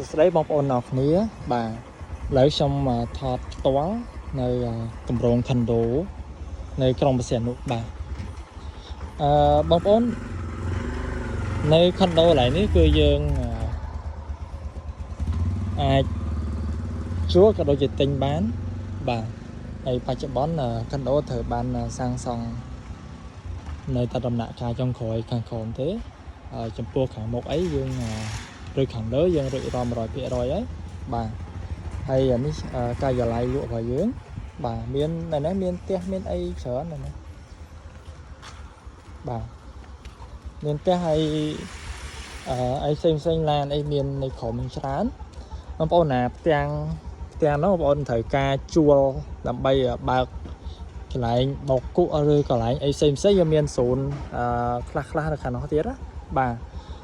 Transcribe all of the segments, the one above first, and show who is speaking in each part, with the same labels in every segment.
Speaker 1: ស្ដីបងប្អូនអ្នកគ្នាបាទឥឡូវខ្ញុំថតផ្ទាល់នៅគម្រោងខុនដូនៅក្រុងបរសៀននោះបាទបងប្អូននៅខុនដូកន្លែងនេះគឺយើងអាចជួលក៏ដូចជាទិញបានបាទហើយបច្ចុប្បន្នខុនដូត្រូវបានសាងសង់នៅតែដំណាក់កាលចុងក្រោយខាងក្រោមទេចំពោះខាងមុខអីយើងឬខាងលើយើងរួចរាល់ 100% ហើយបាទហើយអានេះការិយាល័យលក់របស់យើងបាទមាននៅនេះមានផ្ទះមានអីច្រើនណាស់បាទមានផ្ទះហើយអីផ្សេងឡានអីមាននៅក្រុមច្រើនបងប្អូនណាផ្ទាំងនោះបងប្អូនត្រូវការជួលដើម្បីបើកកន្លែងបោកគក់ឬកន្លែងអីផ្សេងយើងមានศูនย์ខ្លះនៅខាងនោះទៀតណាបាទ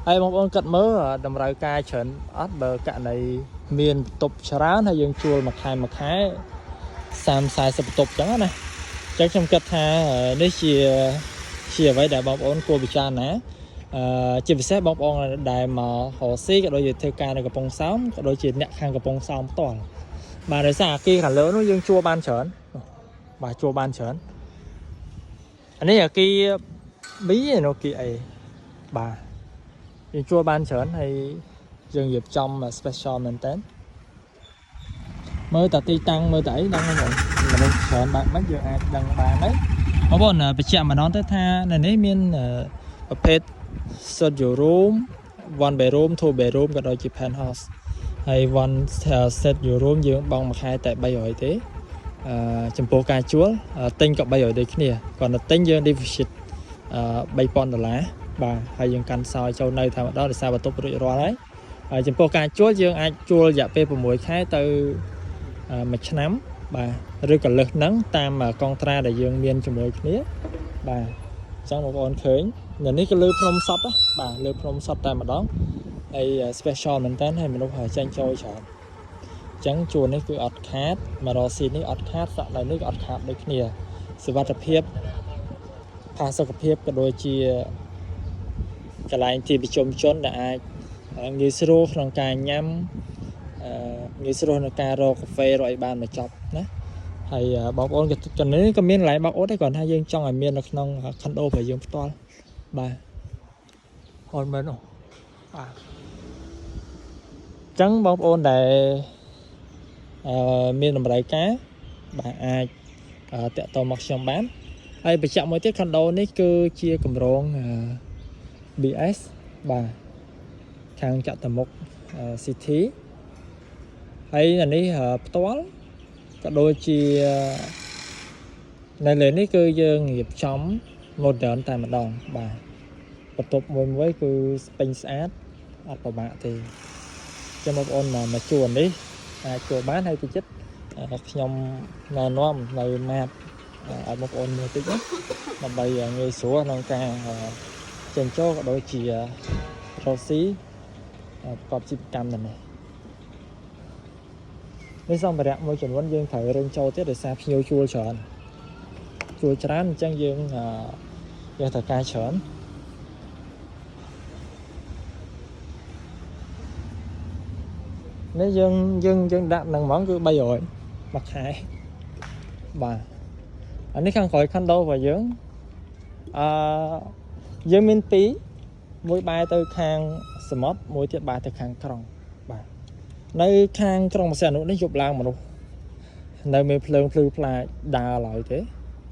Speaker 1: ហើយបងប្អូនគិតមើលតម្រូវការច្រើនអត់បើករណីមានបន្ទប់ច្រើនហើយយើងជួលមួយខែ30-40បន្ទប់អញ្ចឹងណាអញ្ចឹងខ្ញុំគិតថានេះជាអ្វីដែលបងប្អូនគួរពិចារណាជាពិសេសបងប្អូនដែលមករកស៊ីក៏ដូចជាធ្វើការនៅកំពង់សោមក៏ដូចជាអ្នកខាងកំពង់សោមផ្ទាល់បាទដោយសារអាគារខាងលើនោះយើងជួលបានច្រើនបាទជួលបានច្រើនអានេះអាគារ B នោះអាគារ A បាទយើងជួលបានច្រើនហើយយើងរៀបចំ special មែនតើមើលតាទីតាំងមើលតែអីដឹងហ្នឹងមនុស្សច្រើនបែបម៉េចយើងអាចដឹងបានហើយបងប្អូនបញ្ជាក់ម្ដងទៅថានៅនេះមានប្រភេទ studio room 1 bedroom 2 bedroom ក៏ដូចជា penthouse ហើយ one studio room យើងបង់មួយខែតែ300ទេចំពោះការជួលទិញក៏300ដូចគ្នាគាត់ទៅទិញយើង deposit $3,000បាទហើយយើងកាន់សោយចូលនៅតែម្ដងដោយសារបន្ទប់រួចរាល់ហើយចំពោះការជួលយើងអាចជួលរយៈពេល6ខែទៅ1ឆ្នាំបាទឬក៏លើសហ្នឹងតាមកុងត្រាដែលយើងមានជាមួយគ្នាបាទអញ្ចឹងបងប្អូនឃើញនៅនេះក៏លើភ្នំសតបាទលើភ្នំសតតែម្ដងហើយ special មែនតើហើយមនុស្សចេញចូលច្រើនអញ្ចឹងជួលនេះគឺអត់ខាតមករកស៊ីនេះអត់ខាតសក់នៅនេះក៏អត់ខាតដូចគ្នាសុវត្ថិភាពផាសុខភាពក៏ដូចជាកន្លែងទីប្រជុំជនដែលអាចងាយស្រួលក្នុងការញ៉ាំងាយស្រួលក្នុងការរកកាហ្វេរកអីបានមកចប់ណាហើយបងប្អូនក៏នេះក៏មានកន្លែងបោកអ៊ុតដែរគ្រាន់ថាយើងចង់ឲ្យមាននៅក្នុងខុនដូរបស់យើងផ្ទាល់បាទអូនមែនអូបាទអញ្ចឹងបងប្អូនដែលមានតម្រូវការបាទអាចតាក់ទងមកខ្ញុំបានហើយបញ្ជាក់មួយទៀតខុនដូនេះគឺជាគម្រោងBS បាទខាងចតុមុខ City ហើយអានេះផ្ទាល់ក៏ដូចជានៅលើនេះគឺយើងរៀបចំ modern តែម្ដងបាទបន្ទប់មួយគឺស្ពេញស្អាតអត់ពិបាកទេចាំបងប្អូនមកជួលនេះអាចជួលបានហើយទីចិត្តខ្ញុំណែនាំនៅ map ឲ្យបងប្អូនមើលតិចណាដើម្បីងាយស្រួលក្នុងការចេញចូលក៏ដូចជារកស៊ីប្រកបជីវកម្មដែរនេះសម្ភារៈមួយចំនួនយើងត្រូវរឹងចូលទៀតដោយសារភ្ញៀវជួលច្រើនអញ្ចឹងយើងត្រូវការច្រើននេះយើងដាក់នឹងហ្មងគឺ300មួយខែបាទអានេះខាងក្រោយខុនដូរបស់យើងយើងមាន2មួយបែរទៅខាងសមុទ្រមួយទៀតបែរទៅខាងក្រុងបាទនៅខាងក្រុងបរសៀននោះនេះយប់ឡើងមនុស្សនៅមានភ្លើងភ្លឺផ្លាដើរឡើយទេ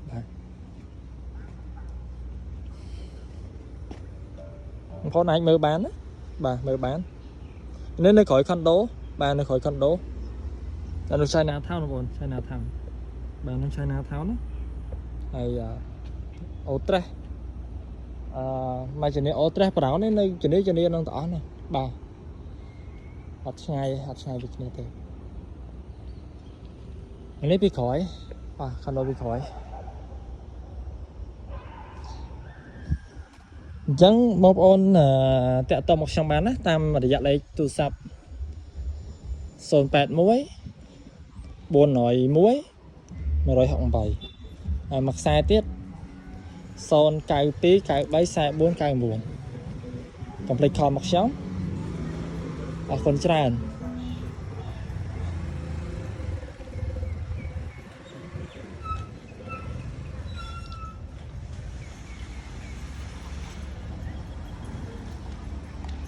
Speaker 1: បាទបងប្អូនអាចមើលបានណាបាទមើលបាននៅក្រោយខុនដូបាទនៅក្រោយខុនដូនៅ China Town បងប្អូន China Town បាទនៅ China Town ណាហើយអូត្រេសមកជំនាញអូត្រេសប្រោននៅជំនាញនឹងទាំងអស់ណាបាទអត់ឆ្ងាយពីគ្នាទេនេះពីក្រោយបាទខុនដូពីក្រោយអញ្ចឹងបងប្អូនតាក់ទងមកខ្ញុំបានណាតាមរយៈលេខទូរស័ព្ទ081 401 168ហើយមួយខ្សែទៀត092 93 44 99កុំភ្លេចខលមកខ្ញុំអរគុណច្រើន